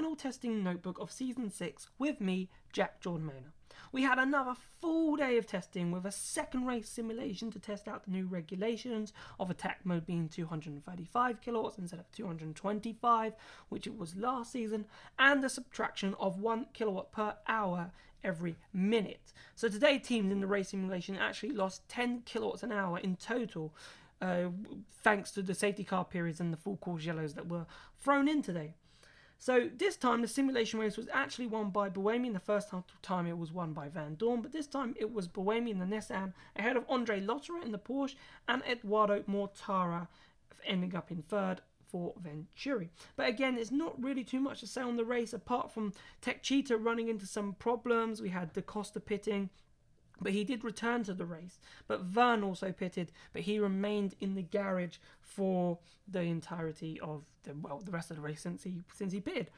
final testing notebook of Season 6 with me, Jack Giordmaina. We had another full day of testing with a second race simulation to test out the new regulations of attack mode being 235 kilowatts instead of 225, which it was last season, and the subtraction of 1 kilowatt per hour every minute. So today teams in the race simulation actually lost 10 kilowatts an hour in total, thanks to the safety car periods and the full course yellows that were thrown in today. So this time the simulation race was actually won by Buemi. The first time it was won by Van Dorn, but this time it was Buemi in the Nissan ahead of Andre Lotterer in the Porsche and Eduardo Mortara ending up in third for Venturi. But again, there's not really too much to say on the race apart from Tech Cheetah running into some problems. We had Da Costa pitting, but he did return to the race. But Vern also pitted, but he remained in the garage for the entirety of the rest of the race since he pitted.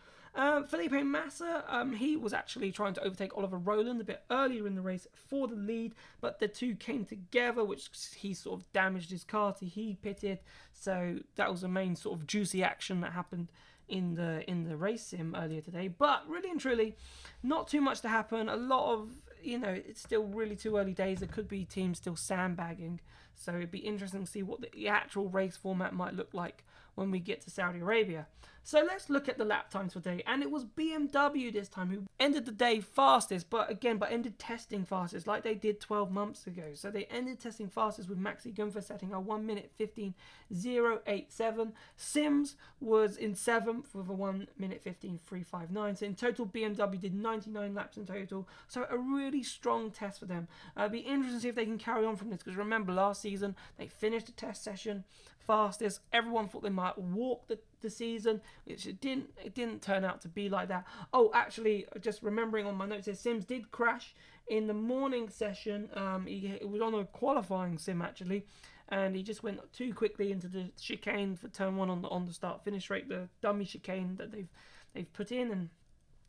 Felipe Massa, he was actually trying to overtake Oliver Rowland a bit earlier in the race for the lead, but the two came together, which he sort of damaged his car, so he pitted. So that was the main sort of juicy action that happened in the race sim earlier today. But really and truly, not too much to happen. A lot of, it's still really too early days. There could be teams still sandbagging. So it'd be interesting to see what the actual race format might look like when we get to Saudi Arabia. So let's look at the lap times for today. And it was BMW this time who ended the day fastest, but ended testing fastest like they did 12 months ago. So they ended testing fastest with Maxi Gunther setting a 1 minute 15.087. Sims was in 7th with a 1 minute 15.359. So in total, BMW did 99 laps in total. So a really strong test for them. It'll be interesting to see if they can carry on from this, because remember last season they finished the test session fastest. Everyone thought they might walk the season, which it didn't turn out to be like that. Oh, actually, just remembering on my notes here, Sims did crash in the morning session. It was on a qualifying sim actually, and he just went too quickly into the chicane for turn 1 on the start finish rate, the dummy chicane that they've put in, and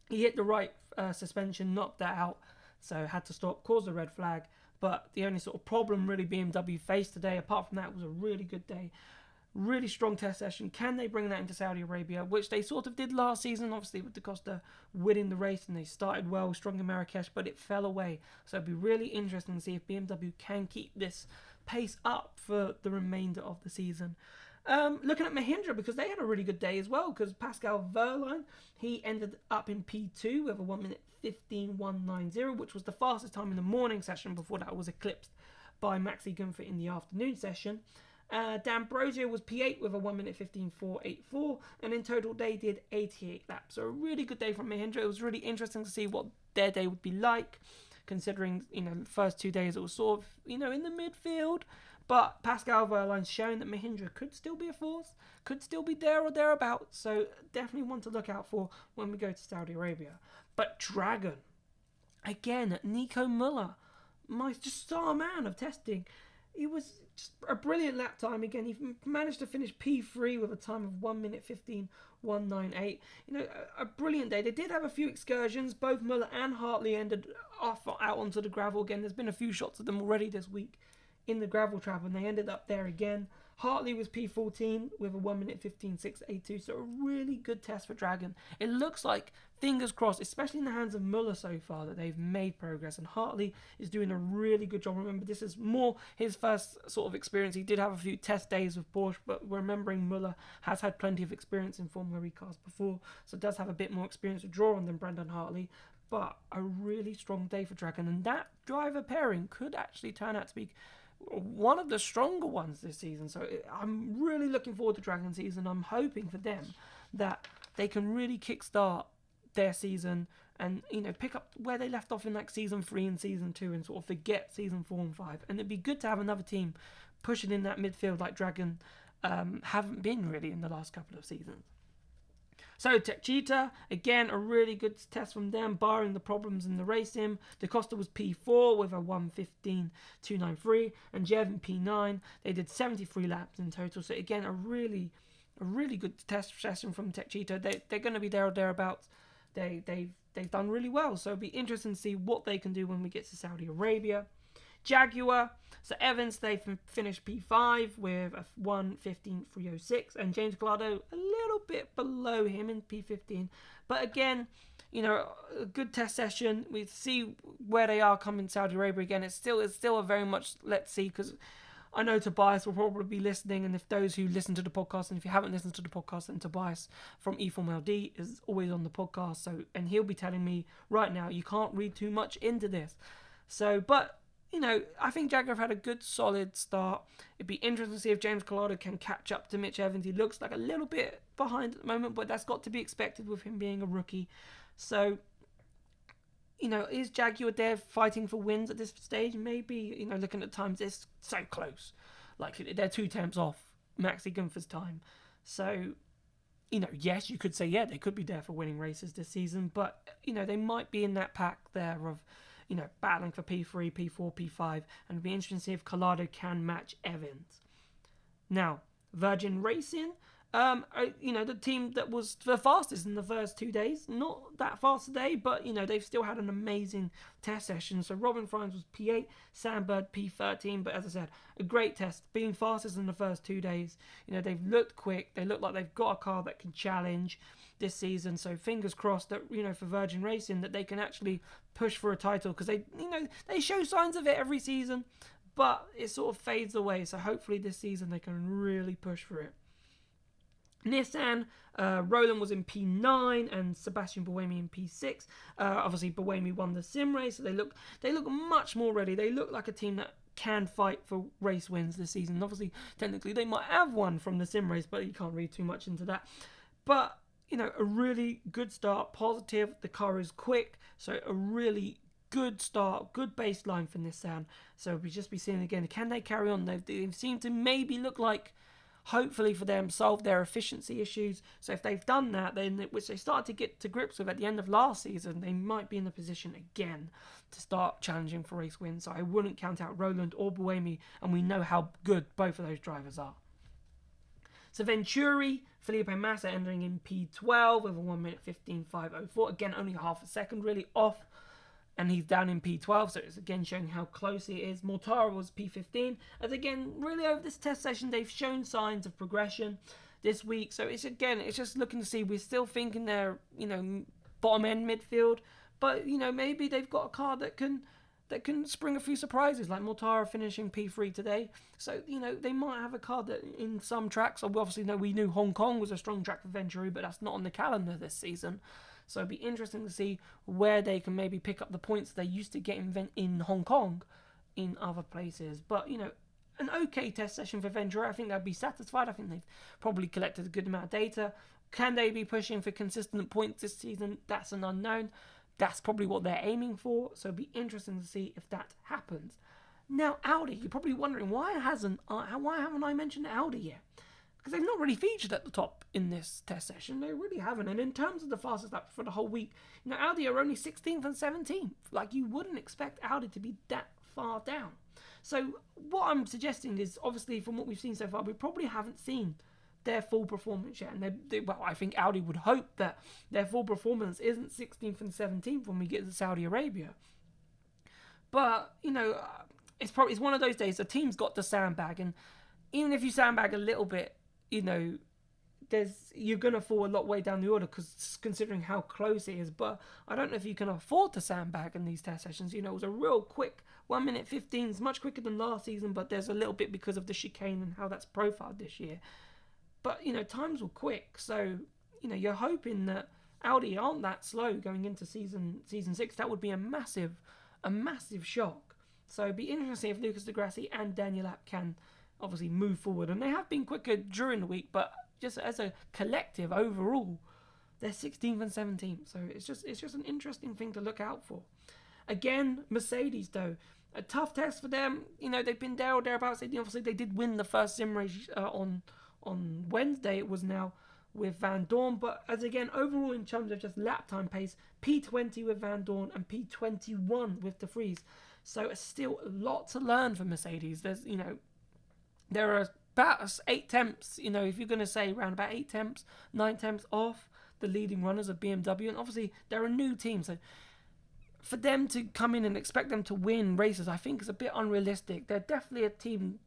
he hit the right suspension, knocked that out, so had to stop, caused a red flag. But the only sort of problem really BMW faced today, apart from that, was a really good day. Really strong test session. Can they bring that into Saudi Arabia, which they sort of did last season, obviously with Da Costa winning the race, and they started well, strong in Marrakesh, but it fell away. So it'd be really interesting to see if BMW can keep this pace up for the remainder of the season. Looking at Mahindra, because they had a really good day as well, because Pascal Wehrlein, he ended up in P2 with a 1 minute 15.190, which was the fastest time in the morning session. Before that was eclipsed by Maxi Gunther in the afternoon session. D'Ambrosio was P8 with a 1 minute 15.484, and in total they did 88 laps. So a really good day from Mahindra. It was really interesting to see what their day would be like, considering the first 2 days it was sort of in the midfield. But Pascal Wehrlein's shown that Mahindra could still be a force, could still be there or thereabouts. So definitely one to look out for when we go to Saudi Arabia. But Dragon, again, Nico Müller, my star man of testing. It was just a brilliant lap time. Again, he managed to finish P3 with a time of 1 minute 15.198. A brilliant day. They did have a few excursions. Both Müller and Hartley ended off out onto the gravel again. There's been a few shots of them already this week in the gravel trap, and they ended up there again. Hartley was P14 with a 1 minute 15.682, so a really good test for Dragon. It looks like, fingers crossed, especially in the hands of Müller so far, that they've made progress, and Hartley is doing a really good job. Remember, this is more his first sort of experience. He did have a few test days with Porsche, but remembering Müller has had plenty of experience in Formula E cars before, so does have a bit more experience to draw on than Brendan Hartley. But a really strong day for Dragon, and that driver pairing could actually turn out to be one of the stronger ones this season. So I'm really looking forward to Dragon season. I'm hoping for them that they can really kickstart their season and pick up where they left off in like season 3 and season 2 and sort of forget season 4 and 5. And it'd be good to have another team pushing in that midfield like Dragon haven't been really in the last couple of seasons. So Tech Cheetah, again, a really good test from them, barring the problems in the race sim. Da Costa was P4 with a 1:15.293, and Jevin P9. They did 73 laps in total. So again, a really good test session from Tech Cheetah. They're going to be there or thereabouts. They've done really well. So it'll be interesting to see what they can do when we get to Saudi Arabia. Jaguar. So Evans, they finished P5 with a 1:15.306, and James Calado a little bit below him in P15. But again, a good test session. We see where they are coming Saudi Arabia again. It's still a very much let's see, because I know Tobias will probably be listening, and if those who listen to the podcast, and if you haven't listened to the podcast, then Tobias from eFormLD is always on the podcast, and he'll be telling me right now, you can't read too much into this. So, but I think Jaguar have had a good, solid start. It'd be interesting to see if James Calado can catch up to Mitch Evans. He looks like a little bit behind at the moment, but that's got to be expected with him being a rookie. So, is Jaguar there fighting for wins at this stage? Maybe, looking at times, it's so close. Like, they're 2 temps off Maxi Gunther's time. So, yes, you could say, yeah, they could be there for winning races this season, but, they might be in that pack there of, battling for P3, P4, P5, and it'd be interesting to see if Calado can match Evans. Now, Virgin Racing, the team that was the fastest in the first 2 days. Not that fast today, but, they've still had an amazing test session. So Robin Friends was P8, Sam Bird P13, but as I said, a great test, being fastest in the first 2 days. They've looked quick. They look like they've got a car that can challenge this season. So fingers crossed that, for Virgin Racing, that they can actually push for a title, because they show signs of it every season, but it sort of fades away. So hopefully this season they can really push for it. Nissan, Roland was in P9 and Sebastian Buemi in P6. Obviously, Buemi won the sim race, so they look much more ready. They look like a team that can fight for race wins this season. Obviously, technically, they might have one from the sim race, but you can't read too much into that. But, a really good start, positive. The car is quick, so a really good start, good baseline for Nissan. So we'll just be seeing again, can they carry on? They seem to maybe look like, hopefully for them, solve their efficiency issues. So if they've done that, then which they started to get to grips with at the end of last season, they might be in a position again to start challenging for race wins. So I wouldn't count out Roland or Buemi, and we know how good both of those drivers are. So Venturi, Felipe Massa entering in P12 with a 1:15.504. Again, only half a second really off, and he's down in P12, so it's again showing how close he is. Mortara was P15, as again, really over this test session, they've shown signs of progression this week. So it's just looking to see, we're still thinking they're, bottom end midfield, but, maybe they've got a car that can spring a few surprises, like Mortara finishing P3 today. So, they might have a car that in some tracks, we knew Hong Kong was a strong track for Venturi, but that's not on the calendar this season. So it'd be interesting to see where they can maybe pick up the points they used to get in Hong Kong in other places. But, an okay test session for Venturi. I think they'll be satisfied. I think they've probably collected a good amount of data. Can they be pushing for consistent points this season? That's an unknown. That's probably what they're aiming for. So it'd be interesting to see if that happens. Now, Audi, you're probably wondering, why haven't I mentioned Audi yet? Because they've not really featured at the top in this test session. They really haven't. And in terms of the fastest lap for the whole week, Audi are only 16th and 17th. Like, you wouldn't expect Audi to be that far down. So what I'm suggesting is, obviously, from what we've seen so far, we probably haven't seen their full performance yet. And I think Audi would hope that their full performance isn't 16th and 17th when we get to Saudi Arabia. But, it's one of those days, the team's got to sandbag. And even if you sandbag a little bit, you're going to fall a lot way down the order, because considering how close it is. But I don't know if you can afford to sandbag in these test sessions. It was a real quick 1:15. It's much quicker than last season, but there's a little bit because of the chicane and how that's profiled this year. But, times were quick. So, you're hoping that Audi aren't that slow going into season 6. That would be a massive shock. So it'd be interesting if Lucas Di Grassi and Daniel Abt can obviously move forward. And they have been quicker during the week, but just as a collective overall, they're 16th and 17th. So it's just an interesting thing to look out for. Again, Mercedes though, a tough test for them. They've been there or thereabouts. Obviously they did win the first sim race on Wednesday. It was now with Van Dorn, but as again overall in terms of just lap time pace, P20 with Van Dorn and P21 with De Vries. So it's still a lot to learn for Mercedes. There are about 8 temps, if you're going to say around about 8 temps, 9 temps off the leading runners of BMW. And obviously, they're a new team. So for them to come in and expect them to win races, I think is a bit unrealistic. They're definitely a team,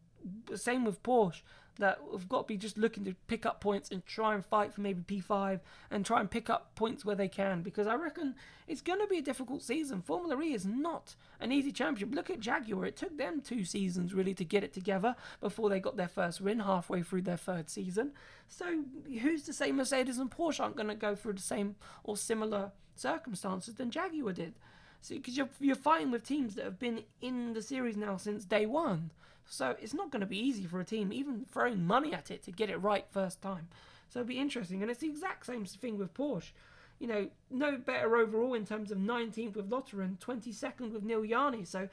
same with Porsche, that have got to be just looking to pick up points and try and fight for maybe P5 and try and pick up points where they can, because I reckon it's going to be a difficult season. Formula E is not an easy championship. Look at Jaguar. It took them 2 seasons really to get it together before they got their first win halfway through their 3rd season. So who's to say Mercedes and Porsche aren't going to go through the same or similar circumstances than Jaguar did? So, because you're fighting with teams that have been in the series now since day one. So it's not going to be easy for a team, even throwing money at it, to get it right first time. So it'll be interesting. And it's the exact same thing with Porsche. You know, no better overall in terms of 19th with Lotterin, 22nd with Neil Yarni. So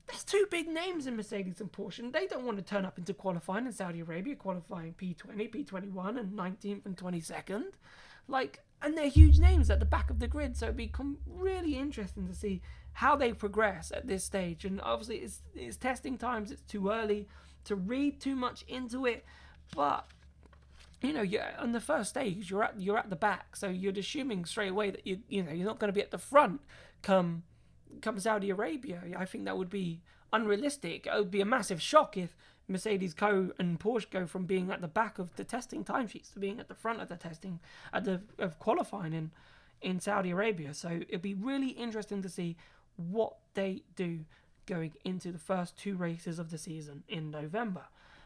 there's 2 big names in Mercedes and Porsche, and they don't want to turn up into qualifying in Saudi Arabia, qualifying P20, P21, and 19th and 22nd. And they're huge names at the back of the grid. So it'd be really interesting to see how they progress at this stage. And obviously it's testing times. It's too early to read too much into it. But you know, on the first stage, you're at the back, so you're assuming straight away that you're not going to be at the front come Saudi Arabia. I think that would be unrealistic. It would be a massive shock if Mercedes and Porsche go from being at the back of the testing timesheets to being at the front of the testing of qualifying in Saudi Arabia. So it'd be really interesting to see what they do going into the first 2 races of the season in November.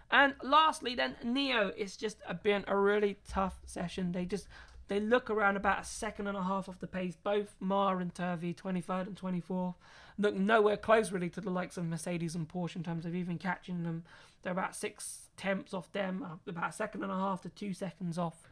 And lastly then, Neo, it's just been a really tough session. They look around about a second and a half off the pace. Both Ma and Turvey, 23rd and 24th, look nowhere close really to the likes of Mercedes and Porsche in terms of even catching them. They're about 6/10 off them, about a second and a half to 2 seconds off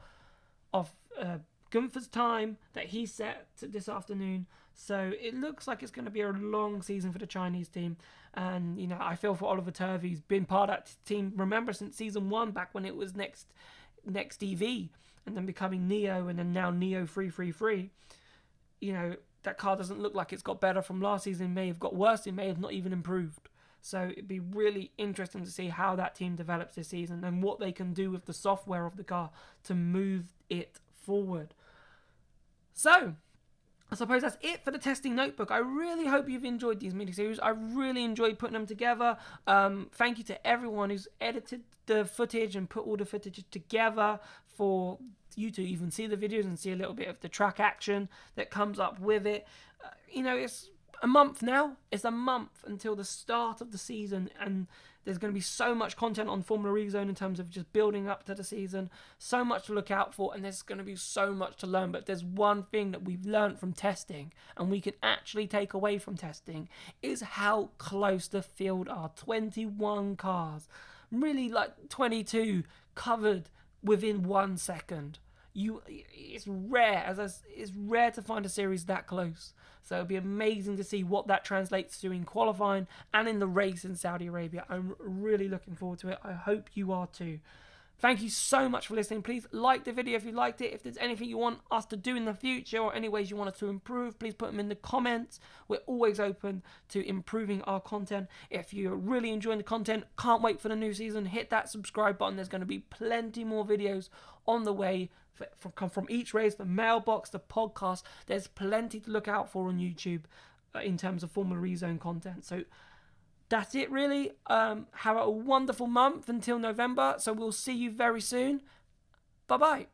Gunther's time that he set this afternoon. So it looks like it's going to be a long season for the Chinese team. And, you know, I feel for Oliver Turvey. He's been part of that team, remember, since season 1, back when it was next EV, and then becoming Neo, and then now Neo 333. You know, that car doesn't look like it's got better from last season. It may have got worse. It may have not even improved. So it'd be really interesting to see how that team develops this season and what they can do with the software of the car to move it forward. So I suppose that's it for the testing notebook. I really hope you've enjoyed these mini-series. I really enjoyed putting them together. Thank you to everyone who's edited the footage and put all the footage together for you to even see the videos and see a little bit of the track action that comes up with it. You know, it's a month now. It's a month until the start of the season, and there's going to be so much content on Formula E Zone in terms of just building up to the season. So much to look out for, and there's going to be so much to learn. But there's one thing that we've learned from testing, and we can actually take away from testing, is how close the field are. 21 cars, really like 22 covered within 1 second. It's rare, it's rare to find a series that close. So it'll be amazing to see what that translates to in qualifying and in the race in Saudi Arabia. I'm really looking forward to it. I hope you are too. Thank you so much for listening. Please like the video if you liked it. If there's anything you want us to do in the future or any ways you want us to improve, please put them in the comments. We're always open to improving our content. If you're really enjoying the content, can't wait for the new season, hit that subscribe button. There's going to be plenty more videos on the way from each race, the mailbox, the podcast. There's plenty to look out for on YouTube in terms of Formula E Zone content. So that's it really. Have a wonderful month until November. So we'll see you very soon. Bye-bye.